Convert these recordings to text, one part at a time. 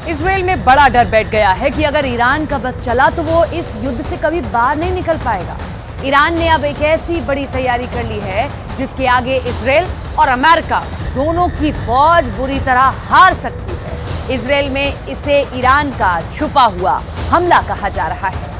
Israel में बड़ा डर बैठ गया है कि अगर ईरान का बस चला तो वो इस युद्ध से कभी बाहर नहीं निकल पाएगा। ईरान ने अब एक ऐसी बड़ी तैयारी कर ली है जिसके आगे इजराइल और अमेरिका दोनों की फौज बुरी तरह हार सकती है। इजराइल में इसे ईरान का छुपा हुआ हमला कहा जा रहा है।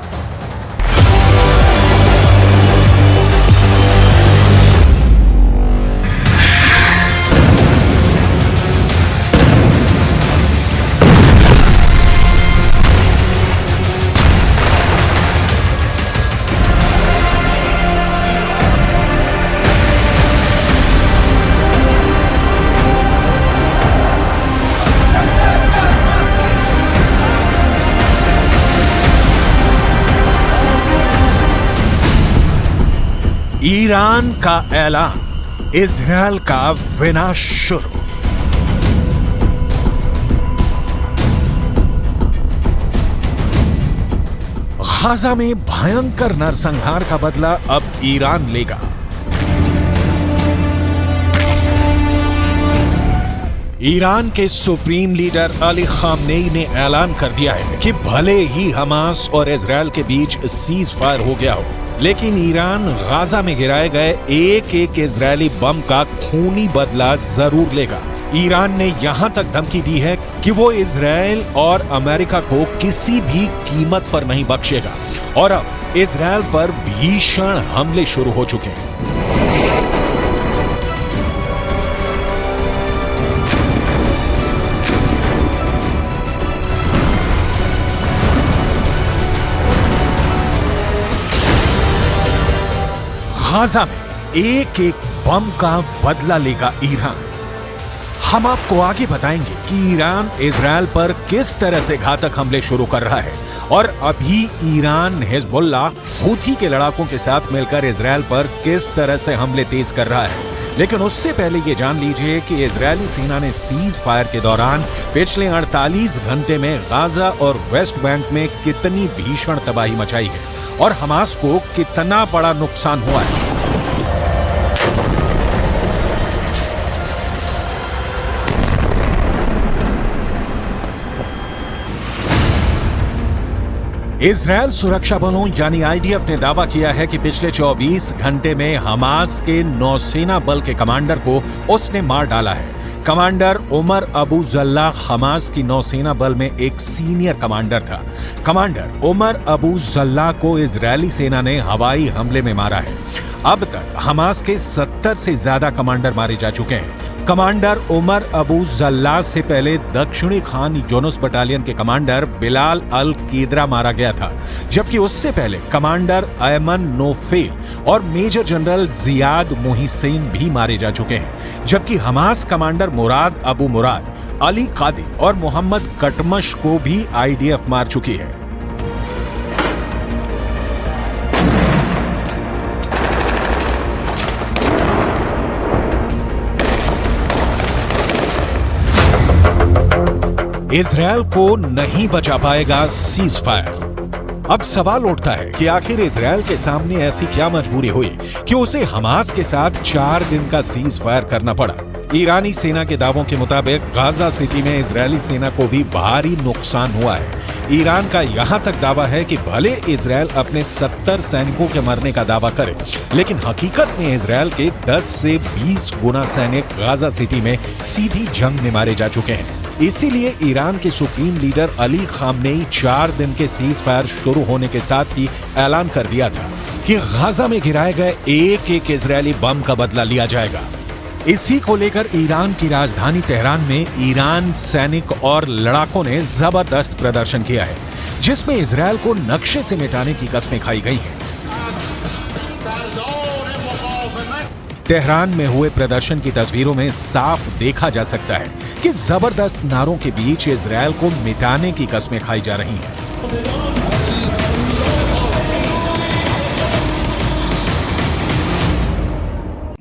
ईरान का ऐलान, इजरायल का विनाश शुरू। गाजा में भयंकर नरसंहार का बदला अब ईरान लेगा। ईरान के सुप्रीम लीडर अली खामनेई ने ऐलान कर दिया है कि भले ही हमास और इजरायल के बीच सीज फायर हो गया हो, लेकिन ईरान गाजा में गिराए गए एक एक इजरायली बम का खूनी बदला जरूर लेगा। ईरान ने यहां तक धमकी दी है कि वो इजरायल और अमेरिका को किसी भी कीमत पर नहीं बख्शेगा और अब इजरायल पर भीषण हमले शुरू हो चुके हैं। गाजा में एक एक बम का बदला लेगा ईरान। हम आपको आगे बताएंगे कि ईरान इजरायल पर किस तरह से घातक हमले शुरू कर रहा है और अभी ईरान हिजबुल्लाह हूथी के लड़ाकों के साथ मिलकर इजरायल पर किस तरह से हमले तेज कर रहा है। लेकिन उससे पहले ये जान लीजिए कि इजरायली सेना ने सीज फायर के दौरान पिछले 48 घंटे में गाजा और वेस्ट बैंक में कितनी भीषण तबाही मचाई है और हमास को कितना बड़ा नुकसान हुआ है। इजरायल सुरक्षा बलों यानी आईडीएफ ने दावा किया है कि पिछले 24 घंटे में हमास के नौसेना बल के कमांडर को उसने मार डाला है। Commander Umar Abu Jallah Hamas की नौसेना बल में एक सीनियर कमांडर था। कमांडर उमर अबू जल्लाह को इजरायली सेना ने हवाई हमले में मारा है। अब तक हमास के 70 से ज्यादा कमांडर मारे जा चुके हैं। कमांडर उमर अबू जल्लाह से पहले दक्षिणी खान यूनुस बटालियन के कमांडर बिलाल अल कीदरा मारा गया था, जबकि उससे पहले कमांडर अयमन नोफेल और मेजर जनरल जियाद मोहिसेन भी मारे जा चुके हैं। जबकि हमास कमांडर मुराद अबू मुराद, अली कादी और मोहम्मद कटमश को भी आईडीएफ मार चुकी है। इजरायल को नहीं बचा पाएगा सीज फायर। अब सवाल उठता है कि आखिर इजरायल के सामने ऐसी क्या मजबूरी हुई कि उसे हमास के साथ 4 दिन का सीज फायर करना पड़ा। ईरानी सेना के दावों के मुताबिक गाजा सिटी में इजरायली सेना को भी भारी नुकसान हुआ है। ईरान का यहां तक दावा है कि भले इजरायल अपने 70 सैनिकों के मरने का दावा करे, लेकिन हकीकत में इजरायल के 10 से 20 गुना सैनिक गाजा सिटी में सीधी जंग में मारे जा चुके हैं। इसीलिए ईरान के सुप्रीम लीडर अली खामनेई 4 दिन के सीज फायर शुरू होने के साथ ही ऐलान कर दिया था कि गाजा में गिराए गए एक एक इजरायली बम का बदला लिया जाएगा। इसी को लेकर ईरान की राजधानी तेहरान में ईरान सैनिक और लड़ाकों ने जबरदस्त प्रदर्शन किया है, जिसमें इजरायल को नक्शे से मिटाने की कस्में खाई गई हैं। तेहरान में हुए प्रदर्शन की तस्वीरों में साफ देखा जा सकता है कि जबरदस्त नारों के बीच इजरायल को मिटाने की कस्में खाई जा रही हैं।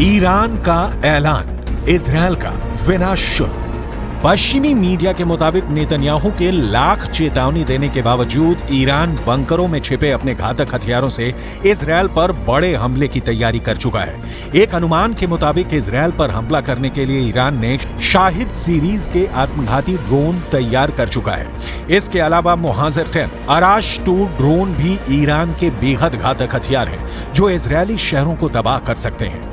ईरान का ऐलान, इजरायल का विनाश शुरू। पश्चिमी मीडिया के मुताबिक नेतन्याहू के लाख चेतावनी देने के बावजूद ईरान बंकरों में छिपे अपने घातक हथियारों से इजरायल पर बड़े हमले की तैयारी कर चुका है। एक अनुमान के मुताबिक इजरायल पर हमला करने के लिए ईरान ने शाहिद सीरीज के आत्मघाती ड्रोन तैयार कर चुका है। इसके अलावा मुहाजिर 10 अराश 2 ड्रोन भी ईरान के बेहद घातक हथियार हैं जो इजरायली शहरों को तबाह कर सकते हैं।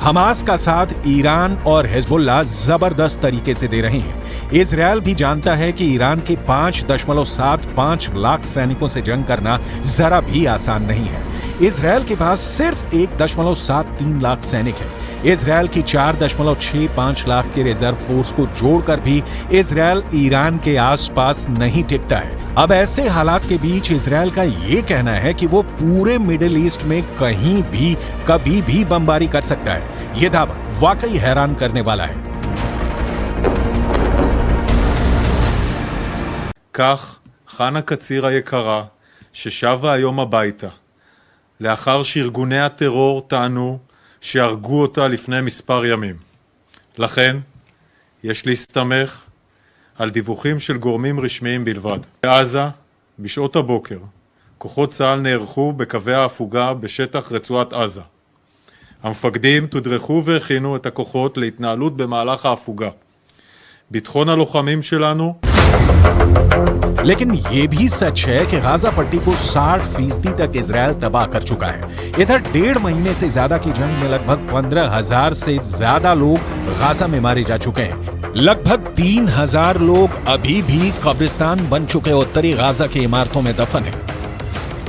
हमास का साथ ईरान और हिजबुल्लाह जबरदस्त तरीके से दे रहे हैं। इजरायल भी जानता है कि ईरान के 5.75 लाख सैनिकों से जंग करना जरा भी आसान नहीं है। इजरायल के पास सिर्फ 1.73 लाख सैनिक है। इजरायल की 4.65 लाख के रिजर्व फोर्स को जोड़कर भी इजरायल ईरान के आसपास नहीं टिकता है। अब ऐसे हालात के बीच इजरायल का ये कहना है कि वो पूरे मिडिल ईस्ट में कहीं भी कभी भी बमबारी कर सकता है। ये दावा वाकई हैरान करने वाला है। כך חנה קציר היקרה, ששבה היום הביתה, לאחר שארגוני הטרור טענו שהרגו אותה לפני מספר ימים. לכן, יש להסתמך על דיווחים של גורמים רשמיים בלבד. בעזה, בשעות הבוקר, כוחות צה"ל נערכו בקווי ההפוגה בשטח רצועת עזה. המפקדים תודרכו והכינו את הכוחות להתנהלות במהלך ההפוגה. ביטחון הלוחמים שלנו लेकिन ये भी सच है कि गाजा पट्टी को 60% तक इजरायल तबाह कर चुका है। इधर 1.5 महीने से ज्यादा की जंग में लगभग 15,000 से ज्यादा लोग गाजा में मारे जा चुके हैं। लगभग 3,000 लोग अभी भी कब्रिस्तान बन चुके उत्तरी गाजा की इमारतों में दफन हैं।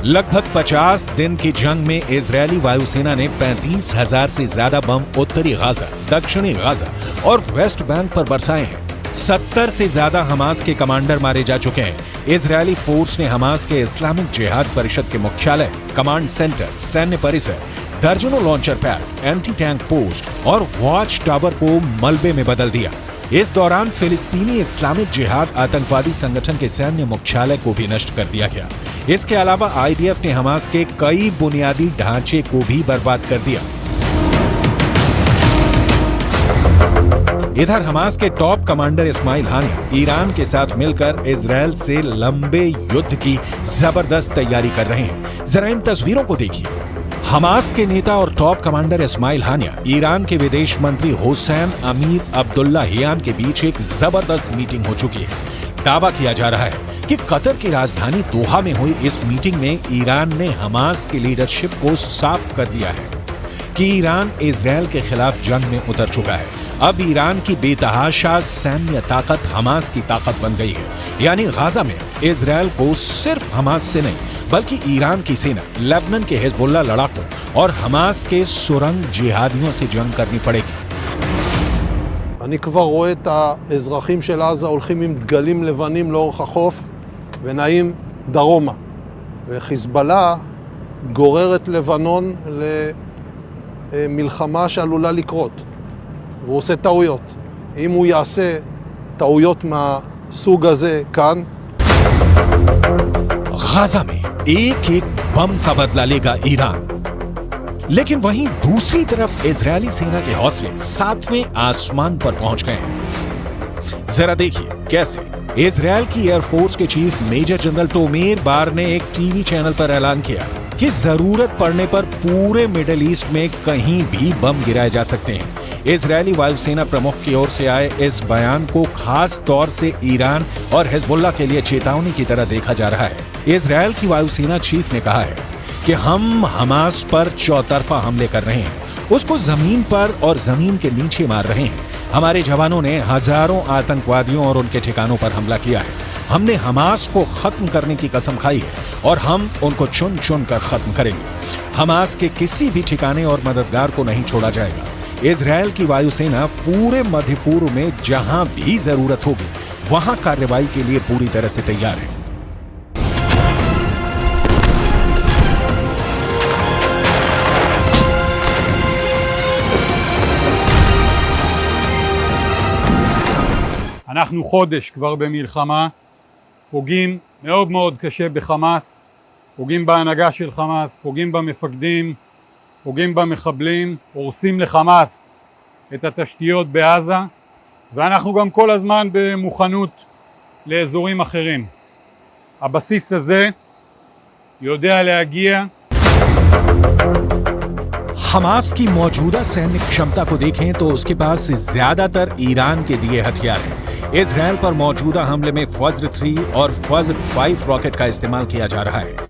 लगभग 50 दिन की जंग में इजरायली वायुसेना ने 35,000 से ज्यादा बम उत्तरी गाजा, दक्षिणी गाजा और वेस्ट बैंक पर बरसाए हैं। 70 से ज्यादा हमास के कमांडर मारे जा चुके हैं। इजरायली फोर्स ने हमास के इस्लामिक जिहाद परिषद के मुख्यालय, कमांड सेंटर, सैन्य परिसर, दर्जनों launcher pad, anti tank post और वॉच टावर को मलबे में बदल दिया। इस दौरान फिलिस्तीनी इस्लामिक जिहाद आतंकवादी संगठन के सैन्य मुख्यालय को भी नष्ट कर दिया गया। इसके अलावा आईडीएफ ने हमास के कई बुनियादी ढांचे को भी बर्बाद कर दिया। इधर हमास के टॉप कमांडर इस्माइल हानिया ईरान के साथ मिलकर इजरायल से लंबे युद्ध की जबरदस्त तैयारी कर रहे हैं। जरा इन तस्वीरों को देखिए। हमास के नेता और टॉप कमांडर इस्माइल हानिया ईरान के विदेश मंत्री हुसैन अमीर अब्दुल्लाहियान के बीच एक जबरदस्त मीटिंग हो चुकी है। दावा किया जा रहा है कि कतर की राजधानी दोहा में हुई इस मीटिंग में ईरान ने हमास की लीडरशिप को साफ कर दिया है कि ईरान इजरायल के खिलाफ जंग में उतर चुका है। अब ईरान की बेतहाशा सैन्य ताकत हमास की ताकत बन गई है। यानी गाजा में इजरायल को सिर्फ हमास से नहीं बल्कि ईरान की सेना, लेबनान के हिजबुल्लाह लड़ाकों और हमास के सुरंग जिहादियों से जंग करनी पड़ेगी। אני כבר רואה את האזרחים של עזה הולכים עם דגלים לבנים לאורך החוף ונעים דרומה. וחיזבאללה גורר את לבנון למלחמה שעלולה לקרות. והוא עושה טעויות. אם הוא יעשה טעויות מהסוג הזה כאן, गाजा में एक एक बम का बदला लेगा ईरान। लेकिन वहीं दूसरी तरफ इजरायली सेना के हौसले 7वें आसमान पर पहुंच गए हैं। जरा देखिए कैसे। इजरायल की एयरफोर्स के चीफ मेजर जनरल टोमेर बार ने एक टीवी चैनल पर ऐलान किया कि जरूरत पड़ने पर पूरे मिडिल ईस्ट में कहीं भी बम गिराए जा सकते हैं। इजरायली वायुसेना प्रमुख की ओर से आए इस बयान को खास तौर से ईरान और हिजबुल्लाह के लिए चेतावनी की तरह देखा जा रहा है। इजरायल की वायुसेना चीफ ने कहा है कि हम हमास पर चौतरफा हमले कर रहे हैं, उसको जमीन पर और जमीन के नीचे मार रहे हैं। हमारे जवानों ने हजारों आतंकवादियों और उनके ठिकानों पर हमला किया है। हमने हमास को खत्म करने की कसम खाई है और हम उनको चुन चुन कर खत्म करेंगे। हमास के किसी भी ठिकाने और मददगार को नहीं छोड़ा जाएगा। इजरायल की वायुसेना पूरे मध्य पूर्व में जहां भी जरूरत होगी वहां कार्रवाई के लिए पूरी तरह से तैयार है। אנחנו חודש כבר במלחמה, פוגעים מאוד מאוד קשה בחמאס, פוגעים בהנהגה של חמאס, פוגעים במפקדים, פוגעים במחבלים, הורסים לחמאס את התשתיות בעזה, ואנחנו גם כל הזמן במוכנות לאזורים אחרים. הבסיס הזה יודע להגיע. हमास की मौजूदा सैन्य क्षमता को देखें तो उसके पास ज्यादातर ईरान के दिए हथियार हैं। इजरायल पर मौजूदा हमले में फज्र 3 और फज्र 5 रॉकेट का इस्तेमाल किया जा रहा है।